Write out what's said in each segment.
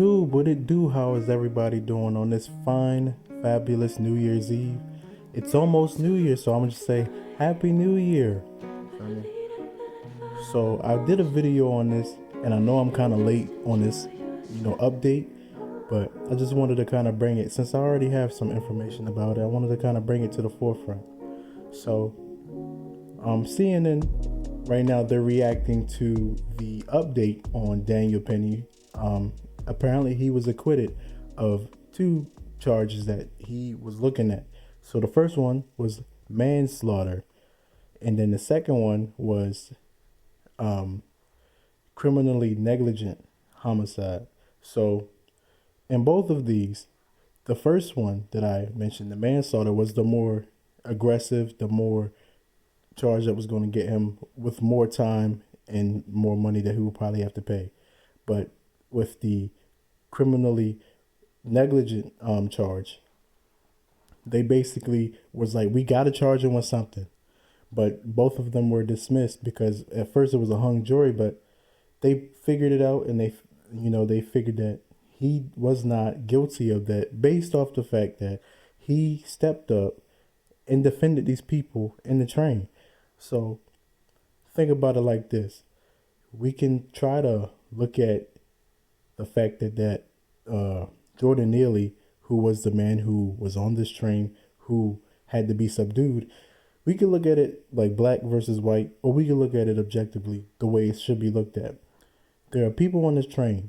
What it do? How is everybody doing on this fine, fabulous New Year's Eve? It's almost New Year, so I'm gonna just say Happy New Year. Feel me? So I did a video on this, and I know I'm kind of late on this, update, but I just wanted to kind of bring it since I already have some information about it. I wanted to kind of bring it to the forefront. So, CNN right now they're reacting to the update on Daniel Penny. Apparently, he was acquitted of two charges that he was looking at. So the first one was manslaughter, and then the second one was criminally negligent homicide. So in both of these, the first one that I mentioned, the manslaughter, was the more aggressive, the more charge that was going to get him with more time and more money that he would probably have to pay. But with the criminally negligent charge, they basically was like, we got to charge him with something. But both of them were dismissed because at first it was a hung jury, but they figured it out, and they figured that he was not guilty of that based off the fact that he stepped up and defended these people in the train. So think about it like this. We can try to look at the fact that Jordan Neely, who was the man who was on this train, who had to be subdued, we can look at it like black versus white, or we can look at it objectively, the way it should be looked at. There are people on this train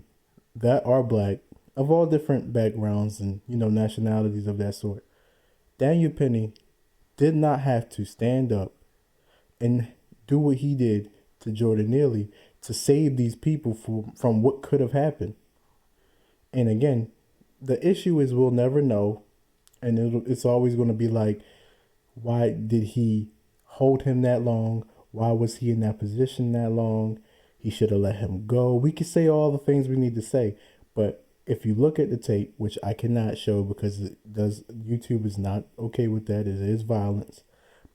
that are black, of all different backgrounds and, nationalities of that sort. Daniel Penny did not have to stand up and do what he did to Jordan Neely to save these people from what could have happened. And again, the issue is we'll never know, and it's always going to be like, why did he hold him that long? Why was he in that position that long? He should have let him go. We could say all the things we need to say, but if you look at the tape, which I cannot show because YouTube is not okay with that. It is violence.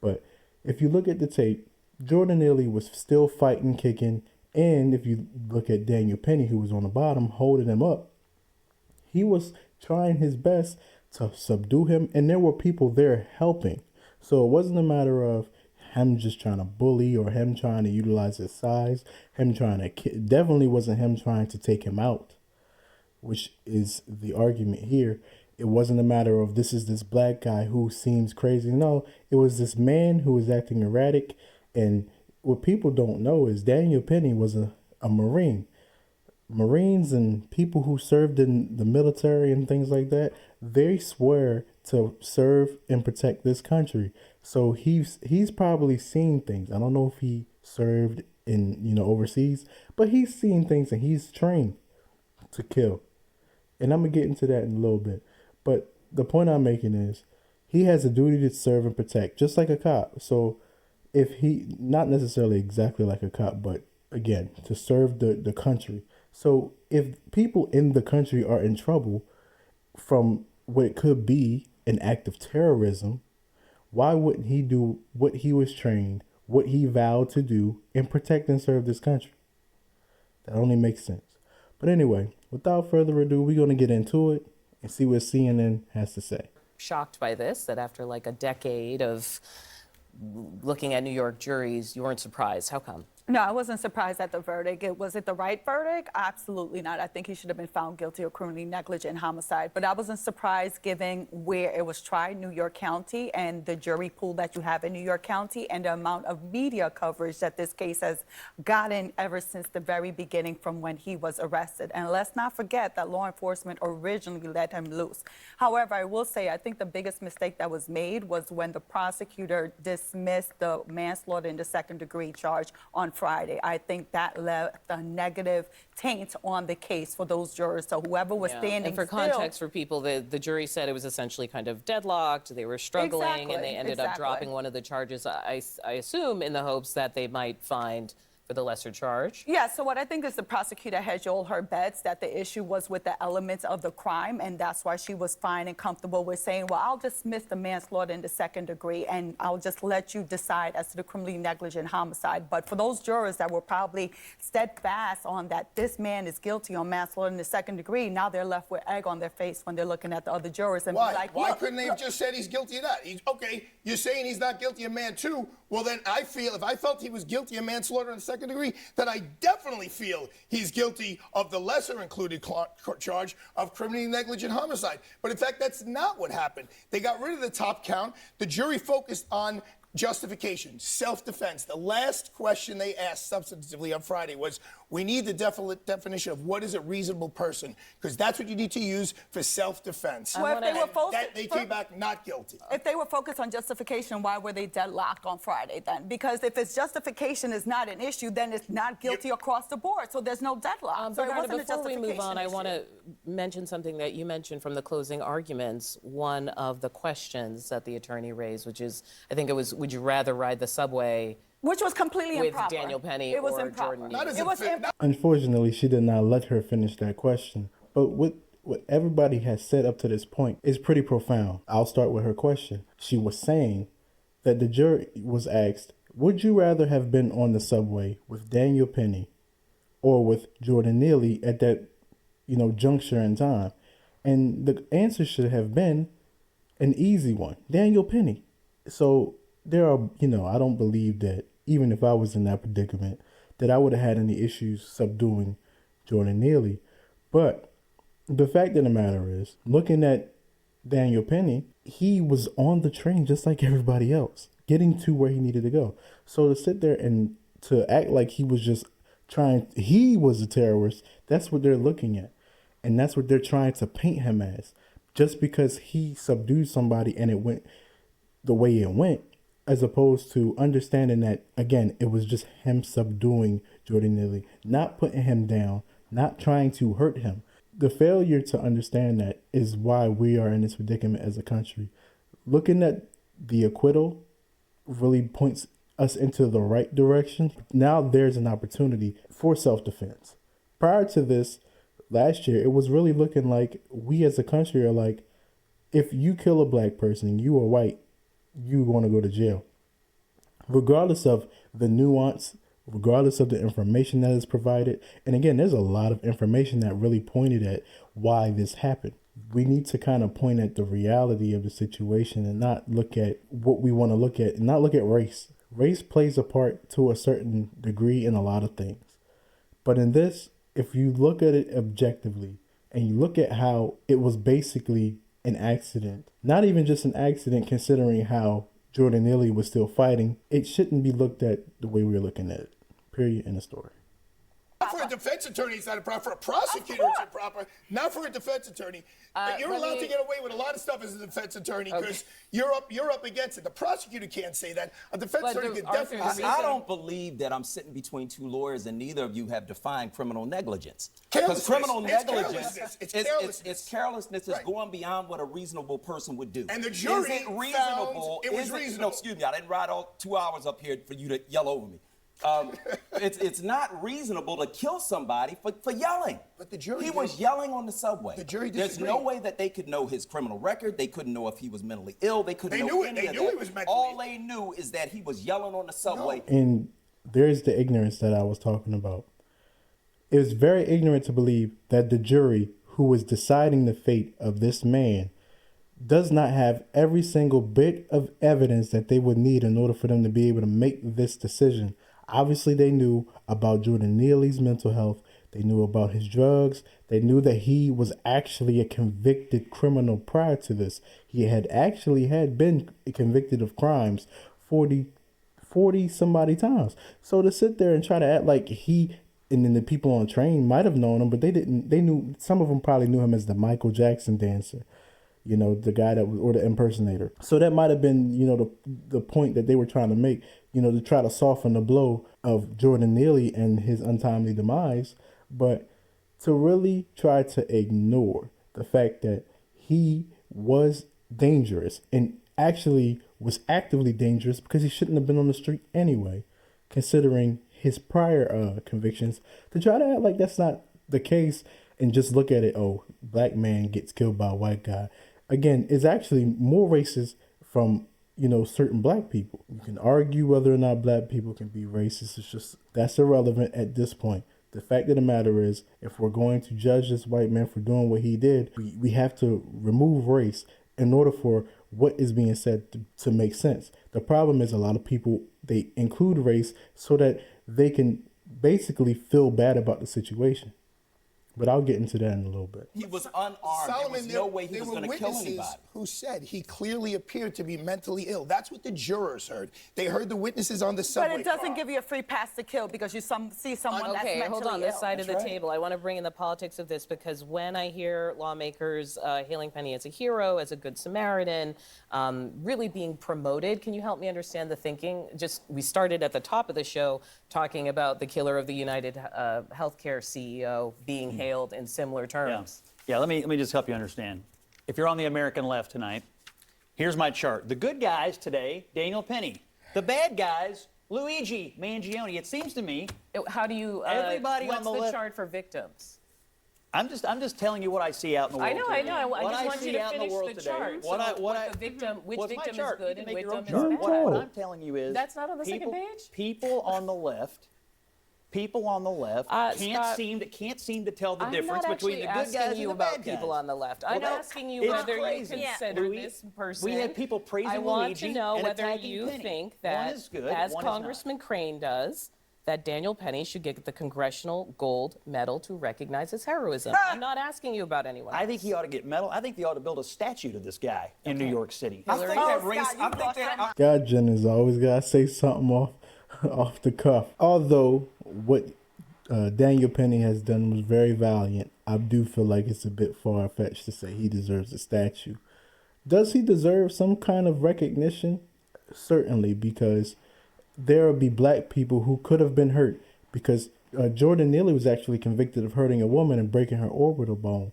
But if you look at the tape, Jordan Neely was still fighting, kicking, and if you look at Daniel Penny, who was on the bottom holding him up, he was trying his best to subdue him, and there were people there helping. So it wasn't a matter of him just trying to bully or him trying to utilize his size, him trying to, definitely wasn't him trying to take him out, which is the argument here. It wasn't a matter of this is this black guy who seems crazy. No, it was this man who was acting erratic. And what people don't know is Daniel Penny was a Marine. Marines and people who served in the military and things like that, they swear to serve and protect this country. So he's probably seen things. I don't know if he served in overseas, but he's seen things and he's trained to kill. And I'm gonna get into that in a little bit. But the point I'm making is he has a duty to serve and protect, just like a cop. So if he, not necessarily exactly like a cop, but again, to serve the country. So if people in the country are in trouble from what it could be an act of terrorism, why wouldn't he do what he was trained, what he vowed to do, and protect and serve this country? That only makes sense. But anyway, without further ado, we're going to get into it and see what CNN has to say. Shocked by this, that after like a decade of looking at New York juries, you weren't surprised. How come? No, I wasn't surprised at the verdict. Was it the right verdict? Absolutely not. I think he should have been found guilty of criminally negligent homicide. But I wasn't surprised given where it was tried, New York County, and the jury pool that you have in New York County, and the amount of media coverage that this case has gotten ever since the very beginning from when he was arrested. And let's not forget that law enforcement originally let him loose. However, I will say I think the biggest mistake that was made was when the prosecutor dismissed the manslaughter in the second-degree charge on Friday. I think that left a negative taint on the case for those jurors. So whoever was standing and for context for people, the jury said it was essentially kind of deadlocked. They were struggling, and they ended up dropping one of the charges, I assume, in the hopes that they might find for the lesser charge. Yeah, so what I think is the prosecutor hedged all her bets that the issue was with the elements of the crime, and that's why she was fine and comfortable with saying, well, I'll dismiss the manslaughter in the second degree, and I'll just let you decide as to the criminally negligent homicide. But for those jurors that were probably steadfast on that this man is guilty on manslaughter in the second degree, now they're left with egg on their face when they're looking at the other jurors and Why? be like, Why look, couldn't they have just said he's guilty of that? Okay, you're saying he's not guilty of man two. Well, then I feel if I felt he was guilty of manslaughter in the second degree, then I definitely feel he's guilty of the lesser included charge of criminally negligent homicide. But in fact, that's not what happened. They got rid of the top count. The jury focused on justification, self-defense. The last question they asked substantively on Friday was, we need the definition of what is a reasonable person, because that's what you need to use for self-defense. Well, if they were they came back not guilty. If they were focused on justification, why were they deadlocked on Friday then? Because if it's justification is not an issue, then it's not guilty across the board. So there's no deadlock. So it Bernardo, wasn't a before we move on, I justification want issue. to mention something that you mentioned from the closing arguments. One of the questions that the attorney raised, which is, I think it was, would you rather ride the subway Which was completely with improper. Daniel Penny It was or improper. Jordan Not Neely? as It was unfair- improper. Unfortunately, she did not let her finish that question. But what everybody has said up to this point is pretty profound. I'll start with her question. She was saying that the jury was asked, would you rather have been on the subway with Daniel Penny or with Jordan Neely at that, juncture in time? And the answer should have been an easy one, Daniel Penny. So there are, I don't believe that even if I was in that predicament, that I would have had any issues subduing Jordan Neely. But the fact of the matter is, looking at Daniel Penny, he was on the train just like everybody else, getting to where he needed to go. So to sit there and to act like he was just he was a terrorist, that's what they're looking at. And that's what they're trying to paint him as. Just because he subdued somebody and it went the way it went, as opposed to understanding that, again, it was just him subduing Jordan Neely, not putting him down, not trying to hurt him. The failure to understand that is why we are in this predicament as a country. Looking at the acquittal really points us into the right direction. Now there's an opportunity for self-defense. Prior to this, last year, it was really looking like we as a country are like, if you kill a black person and you are white, you want to go to jail. Regardless of the nuance, regardless of the information that is provided. And again, there's a lot of information that really pointed at why this happened. We need to kind of point at the reality of the situation and not look at what we want to look at and not look at race. Race plays a part to a certain degree in a lot of things. But in this, if you look at it objectively and you look at how it was basically an accident, not even just an accident considering how Jordan Neely was still fighting, it shouldn't be looked at the way we're looking at it. Period. In the story. Not for a defense attorney, it's not improper. For a prosecutor, it's improper. Not for a defense attorney. But you're allowed to get away with a lot of stuff as a defense attorney because you're up against it. The prosecutor can't say that. A defense attorney can definitely say that. I don't believe that I'm sitting between two lawyers and neither of you have defined criminal negligence. Carelessness. Because criminal It's negligence, carelessness. It's carelessness. it's carelessness. It's Right. going beyond what a reasonable person would do. And the jury is it found reasonable? it was No, reasonable. excuse me. I didn't ride all 2 hours up here for you to yell over me. It's not reasonable to kill somebody for yelling. But the jury He did. was yelling on the subway. The jury There's disagreed. no way that they could know his criminal record. They couldn't know if he was mentally ill. They couldn't They know knew it. any They of knew that. he was mentally All ill. they knew is that he was yelling on the subway. And there's the ignorance that I was talking about. It was very ignorant to believe that the jury who was deciding the fate of this man does not have every single bit of evidence that they would need in order for them to be able to make this decision. Obviously, they knew about Jordan Neely's mental health. They knew about his drugs. They knew that he was actually a convicted criminal prior to this. He had been convicted of crimes 40 somebody times. So to sit there and try to act like and then the people on the train might have known him, but they didn't. They knew, some of them probably knew him as the Michael Jackson dancer, the guy or the impersonator. So that might have been, the point that they were trying to make, to try to soften the blow of Jordan Neely and his untimely demise, but to really try to ignore the fact that he was dangerous and actually was actively dangerous because he shouldn't have been on the street anyway, considering his prior convictions to try to act like that's not the case and just look at it, oh, black man gets killed by a white guy. Again, it's actually more racist from, certain black people. You can argue whether or not black people can be racist. It's just, that's irrelevant at this point. The fact of the matter is, if we're going to judge this white man for doing what he did, we have to remove race in order for what is being said to make sense. The problem is a lot of people, they include race so that they can basically feel bad about the situation. But I'll get into that in a little bit. He was unarmed. There was no way he was going to kill anybody. Who said he clearly appeared to be mentally ill. That's what the jurors heard. They heard the witnesses on the subway But it doesn't car. give you a free pass to kill because you see someone that's mentally Okay, ill. hold on. This side of the That's right. table, I want to bring in the politics of this because when I hear lawmakers hailing Penny as a hero, as a good Samaritan, really being promoted, can you help me understand the thinking? We started at the top of the show talking about the killer of the United Healthcare CEO being hailed in similar terms. Yeah, let me just help you understand. If you're on the American left tonight, here's my chart. The good guys today, Daniel Penny. The bad guys, Luigi Mangione. It seems to me, How do you, Everybody what's on the the left- chart for victims? I'm just telling you what I see out in the world. I know. today. I What just want you see to out in finish world the today. chart. Which What's my victim is chart? good You and can make your victim own is chart. bad? What I'm telling you is That's not on the second page? People on the left. People on the left Scott, can't seem to tell the I'm difference not between the actually good guys asking you and the about bad guys. people on the left. I'm Well, asking you it's whether crazy. you consider this person. We had people praising I want Luigi to know and whether attacking you Penny. think One that, is good, as one is not. Congressman Crane does, that Daniel Penny should get the Congressional Gold Medal to recognize his heroism. I'm not asking you about anyone else. I think he ought to get medal. I think they ought to build a statue to this guy in New York City. I think that race. Scott, I you think lost that. God, Jenner's always gotta say something off the cuff. Although what Daniel Penny has done was very valiant, I do feel like it's a bit far-fetched to say he deserves a statue. Does he deserve some kind of recognition? Certainly, because there will be black people who could have been hurt because Jordan Neely was actually convicted of hurting a woman and breaking her orbital bone.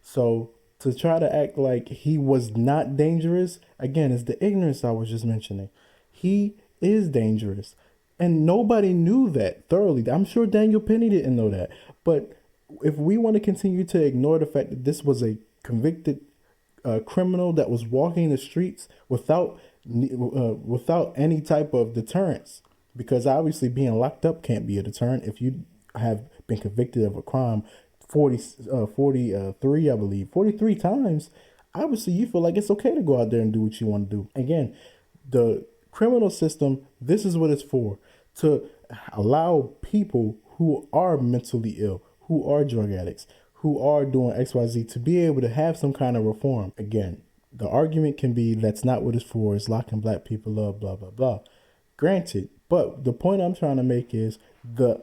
So to try to act like he was not dangerous, again, is the ignorance I was just mentioning. He is dangerous. And nobody knew that thoroughly. I'm sure Daniel Penny didn't know that. But if we want to continue to ignore the fact that this was a convicted criminal that was walking the streets without any type of deterrence, because obviously being locked up can't be a deterrent if you have been convicted of a crime 43, I believe, 43 times, obviously you feel like it's okay to go out there and do what you want to do. Again, the criminal system, this is what it's for, to allow people who are mentally ill, who are drug addicts, who are doing XYZ to be able to have some kind of reform. Again, the argument can be that's not what it's for, it's locking black people up, blah, blah, blah. Granted, but the point I'm trying to make is the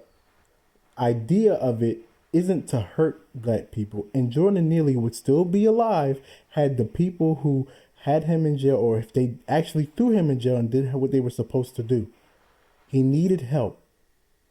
idea of it isn't to hurt black people. And Jordan Neely would still be alive had the people who had him in jail, or if they actually threw him in jail and did what they were supposed to do. He needed help.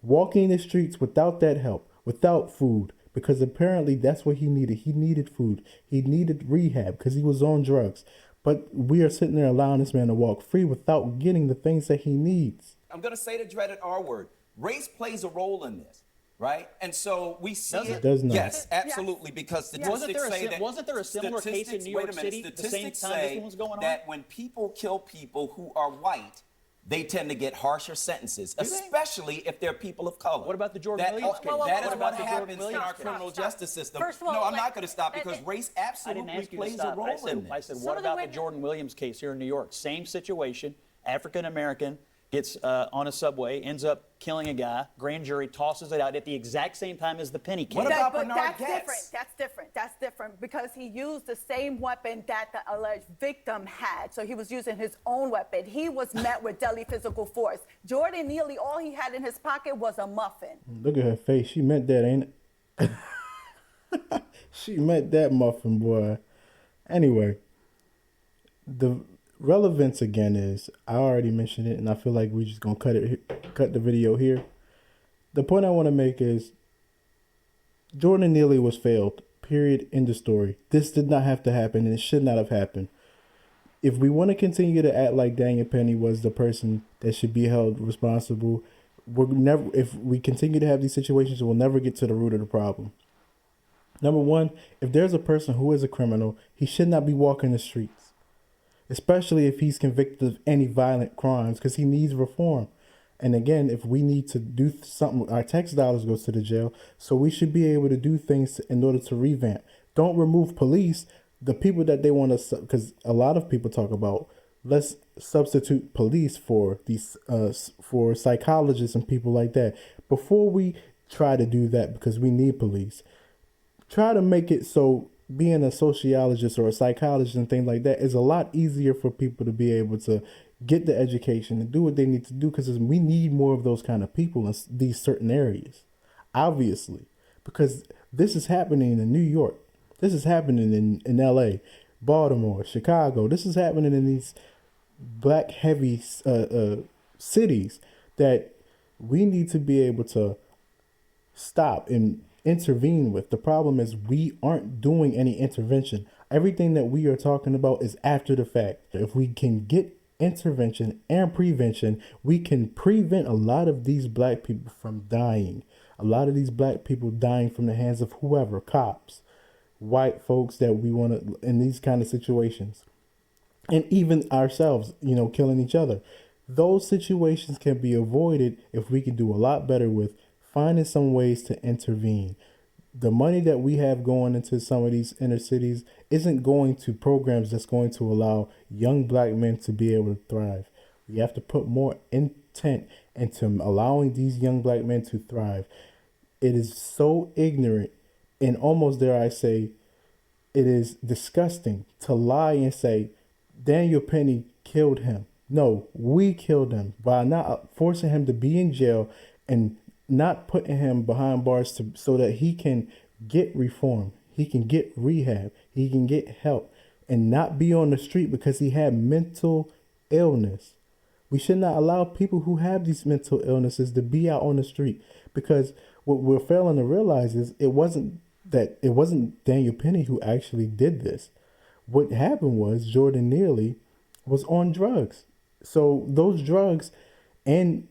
Walking the streets without that help, without food, because apparently that's what he needed. He needed food. He needed rehab because he was on drugs. But we are sitting there allowing this man to walk free without getting the things that he needs. I'm going to say the dreaded R word. Race plays a role in this, right? And so we see Does it. it? Does not. Yes, absolutely, because statistics say that. Wasn't there a similar case in statistics- New York wait a minute, City the same statistics time this say one was going on? that when people kill people who are white, they tend to get harsher sentences, they? especially if they're people of color. What about the Jordan Williams case? That is What what about the Jordan happens in Williams our case? criminal Stop. justice system. First of all, no, I'm wait. not going to stop because race I absolutely didn't ask you to plays a stop. role I said, in this. what Some of the about the witness- Jordan Williams case here in New York? Same situation. African American gets on a subway, ends up killing a guy. Grand jury tosses it out at the exact same time as the Penny case. What about But Bernard that's Getz? different. That's different because he used the same weapon that the alleged victim had. So he was using his own weapon. He was met with deadly physical force. Jordan Neely, all he had in his pocket was a muffin. Look at her face. She meant that, ain't it? She meant that muffin, boy. Anyway, the relevance again is, I already mentioned it, and I feel like we're just gonna cut the video here. The point I want to make is Jordan Neely was failed. Period. End of story. This did not have to happen, and it should not have happened. If we want to continue to act like Daniel Penny was the person that should be held responsible, we're never, if we continue to have these situations, we'll never get to the root of the problem. Number one, if there's a person who is a criminal, he should not be walking the streets, especially if he's convicted of any violent crimes, because he needs reform. And again, if we need to do something, our tax dollars goes to the jail, so we should be able to do things in order to revamp. Don't remove police, the people that they want to, because a lot of people talk about, let's substitute police for these for psychologists and people like that. Before we try to do that, because we need police, try to make it so being a sociologist or a psychologist and things like that is a lot easier for people to be able to get the education and do what they need to do, because we need more of those kind of people in these certain areas, obviously, because this is happening in New York, this is happening in LA, Baltimore, Chicago, this is happening in these black heavy cities that we need to be able to stop and intervene with. The problem is we aren't doing any intervention. Everything that we are talking about is after the fact. If we can get intervention and prevention, we can prevent a lot of these black people from dying. A lot of these black people dying from the hands of whoever, cops, white folks that we want to, in these kind of situations. And even ourselves, killing each other. Those situations can be avoided if we can do a lot better with finding some ways to intervene. The money that we have going into some of these inner cities isn't going to programs that's going to allow young black men to be able to thrive. We have to put more intent into allowing these young black men to thrive. It is so ignorant and almost, dare I say, it is disgusting to lie and say Daniel Penny killed him. No, we killed him by not forcing him to be in jail and not putting him behind bars so that he can get reform, he can get rehab, he can get help, and not be on the street because he had mental illness. We should not allow people who have these mental illnesses to be out on the street, because what we're failing to realize is it wasn't Daniel Penny who actually did this. What happened was Jordan Neely was on drugs. So those drugs and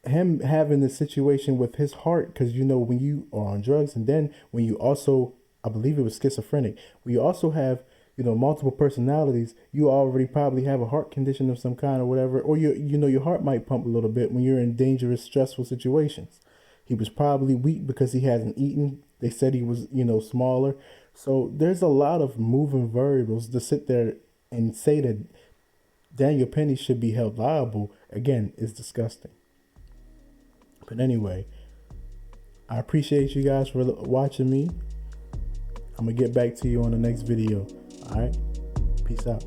him having the situation with his heart, because when you are on drugs, and then when you also, I believe it was schizophrenic, when you also have multiple personalities, you already probably have a heart condition of some kind or whatever, or your heart might pump a little bit when you're in dangerous, stressful situations. He was probably weak because he hasn't eaten. They said he was smaller. So there's a lot of moving variables. To sit there and say that Daniel Penny should be held liable, again, is disgusting. But anyway, I appreciate you guys for watching me. I'm going to get back to you on the next video. All right? Peace out.